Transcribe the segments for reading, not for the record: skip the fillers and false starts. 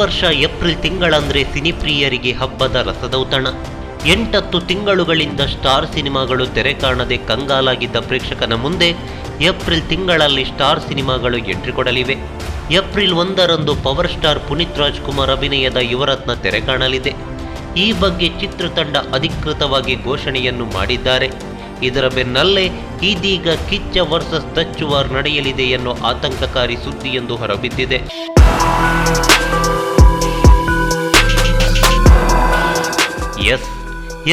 ವರ್ಷ ಏಪ್ರಿಲ್ ತಿಂಗಳಂದ್ರೆ ಸಿನಿಪ್ರಿಯರಿಗೆ ಹಬ್ಬದ ರಸದೌತಣ. 8 ತಿಂಗಳುಗಳಿಂದ ಸ್ಟಾರ್ ಸಿನಿಮಾಗಳು ತೆರೆ ಕಾಣದೆ ಕಂಗಾಲಾಗಿದ್ದ ಪ್ರೇಕ್ಷಕನ ಮುಂದೆ ಏಪ್ರಿಲ್ ತಿಂಗಳಲ್ಲಿ ಸ್ಟಾರ್ ಸಿನಿಮಾಗಳು ಎಂಟ್ರಿ ಕೊಡಲಿವೆ. ಏಪ್ರಿಲ್ 1ರಂದು ಪವರ್ ಸ್ಟಾರ್ ಪುನೀತ್ ರಾಜ್ಕುಮಾರ್ ಅಭಿನಯದ ಯುವರತ್ನ ತೆರೆ ಕಾಣಲಿದೆ. ಈ ಬಗ್ಗೆ ಚಿತ್ರತಂಡ ಅಧಿಕೃತವಾಗಿ ಘೋಷಣೆಯನ್ನು ಮಾಡಿದ್ದಾರೆ. ಇದರ ಬೆನ್ನಲ್ಲೇ ಇದೀಗ ಕಿಚ್ಚ ವರ್ಸಸ್ ದಚ್ಚು ವಾರ್ ನಡೆಯಲಿದೆ ಎನ್ನುವ ಆತಂಕಕಾರಿ ಸುದ್ದಿಯೊಂದು ಹೊರಬಿದ್ದಿದೆ.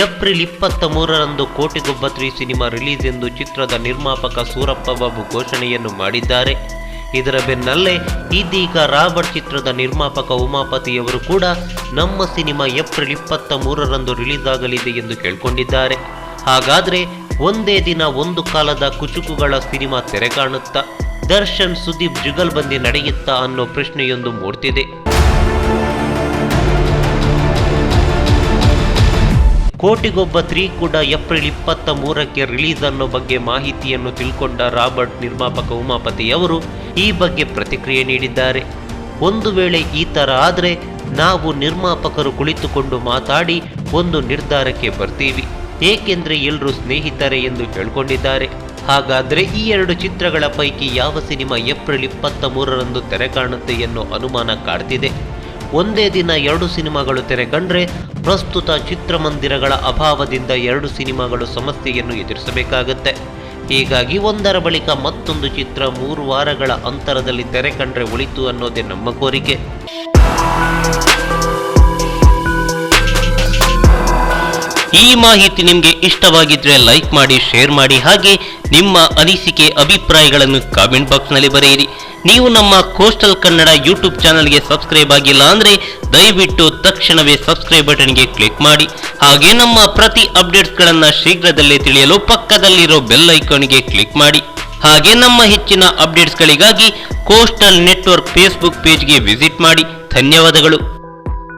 ಏಪ್ರಿಲ್ 23ರಂದು ಕೋಟಿಗೊಬ್ಬ 3 ಸಿನಿಮಾ ರಿಲೀಸ್ ಎಂದು ಚಿತ್ರದ ನಿರ್ಮಾಪಕ ಸೂರಪ್ಪ ಬಾಬು ಘೋಷಣೆಯನ್ನು ಮಾಡಿದ್ದಾರೆ. ಇದರ ಬೆನ್ನಲ್ಲೇ ಇದೀಗ ರಾಬರ್ಟ್ ಚಿತ್ರದ ನಿರ್ಮಾಪಕ ಉಮಾಪತಿಯವರು ಕೂಡ ನಮ್ಮ ಸಿನಿಮಾ ಏಪ್ರಿಲ್ 23ರಂದು ರಿಲೀಸ್ ಆಗಲಿದೆ ಎಂದು ಕೇಳ್ಕೊಂಡಿದ್ದಾರೆ. ಹಾಗಾದ್ರೆ ಒಂದೇ ದಿನ ಒಂದು ಕಾಲದ ಕುಚುಕುಗಳ ಸಿನಿಮಾ ತೆರೆ ಕಾಣುತ್ತಾ? ದರ್ಶನ್ ಸುದೀಪ್ ಜುಗಲ್ಬಂದಿ ನಡೆಯುತ್ತಾ ಅನ್ನೋ ಪ್ರಶ್ನೆಯೊಂದು ಮೂಡ್ತಿದೆ. ಕೋಟಿಗೊಬ್ಬ 3 ಕೂಡ ಏಪ್ರಿಲ್ 23ಕ್ಕೆ ರಿಲೀಸ್ ಅನ್ನೋ ಬಗ್ಗೆ ಮಾಹಿತಿಯನ್ನು ತಿಳ್ಕೊಂಡ ರಾಬರ್ಟ್ ನಿರ್ಮಾಪಕ ಉಮಾಪತಿಯವರು ಈ ಬಗ್ಗೆ ಪ್ರತಿಕ್ರಿಯೆ ನೀಡಿದ್ದಾರೆ. ಒಂದು ವೇಳೆ ಈ ಥರ ಆದರೆ ನಾವು ನಿರ್ಮಾಪಕರು ಕುಳಿತುಕೊಂಡು ಮಾತಾಡಿ ಒಂದು ನಿರ್ಧಾರಕ್ಕೆ ಬರ್ತೀವಿ, ಏಕೆಂದರೆ ಎಲ್ಲರೂ ಸ್ನೇಹಿತರೆ ಎಂದು ಹೇಳ್ಕೊಂಡಿದ್ದಾರೆ. ಹಾಗಾದರೆ ಈ 2 ಚಿತ್ರಗಳ ಪೈಕಿ ಯಾವ ಸಿನಿಮಾ ಏಪ್ರಿಲ್ 23ರಂದು ತೆರೆ ಕಾಣುತ್ತೆ ಎನ್ನೋ ಅನುಮಾನ ಕಾಡ್ತಿದೆ. ಒಂದೇ ದಿನ 2 ಸಿನಿಮಾಗಳು ತೆರೆ ಕಂಡ್ರೆ ಪ್ರಸ್ತುತ ಚಿತ್ರಮಂದಿರಗಳ ಅಭಾವದಿಂದ 2 ಸಿನಿಮಾಗಳು ಸಮಸ್ಯೆಯನ್ನು ಎದುರಿಸಬೇಕಾಗುತ್ತೆ. ಹೀಗಾಗಿ ಒಂದರ ಬಳಿಕ ಮತ್ತೊಂದು ಚಿತ್ರ 3 ವಾರಗಳ ಅಂತರದಲ್ಲಿ ತೆರೆ ಕಂಡ್ರೆ ಉಳಿತು ಅನ್ನೋದೇ ನಮ್ಮ ಕೋರಿಕೆ. ಈ ಮಾಹಿತಿ ನಿಮಗೆ ಇಷ್ಟವಾಗಿದ್ರೆ ಲೈಕ್ ಮಾಡಿ, ಶೇರ್ ಮಾಡಿ, ಹಾಗೆ ನಿಮ್ಮ ಅನಿಸಿಕೆ ಅಭಿಪ್ರಾಯಗಳನ್ನು ಕಾಮೆಂಟ್ ಬಾಕ್ಸ್ನಲ್ಲಿ ಬರೆಯಿರಿ. ನೀವು ನಮ್ಮ ಕೋಸ್ಟಲ್ ಕನ್ನಡ ಯೂಟ್ಯೂಬ್ ಚಾನಲ್ಗೆ ಸಬ್ಸ್ಕ್ರೈಬ್ ಆಗಿಲ್ಲ ಅಂದರೆ ದಯವಿಟ್ಟು ತಕ್ಷಣವೇ ಸಬ್ಸ್ಕ್ರೈಬ್ ಬಟನ್ಗೆ ಕ್ಲಿಕ್ ಮಾಡಿ. ಹಾಗೆ ನಮ್ಮ ಪ್ರತಿ ಅಪ್ಡೇಟ್ಸ್ಗಳನ್ನು ಶೀಘ್ರದಲ್ಲೇ ತಿಳಿಯಲು ಪಕ್ಕದಲ್ಲಿರೋ ಬೆಲ್ ಐಕಾನ್ಗೆ ಕ್ಲಿಕ್ ಮಾಡಿ. ಹಾಗೆ ನಮ್ಮ ಹೆಚ್ಚಿನ ಅಪ್ಡೇಟ್ಸ್ಗಳಿಗಾಗಿ ಕೋಸ್ಟಲ್ ನೆಟ್ವರ್ಕ್ ಫೇಸ್ಬುಕ್ ಪೇಜ್ಗೆ ವಿಸಿಟ್ ಮಾಡಿ. ಧನ್ಯವಾದಗಳು.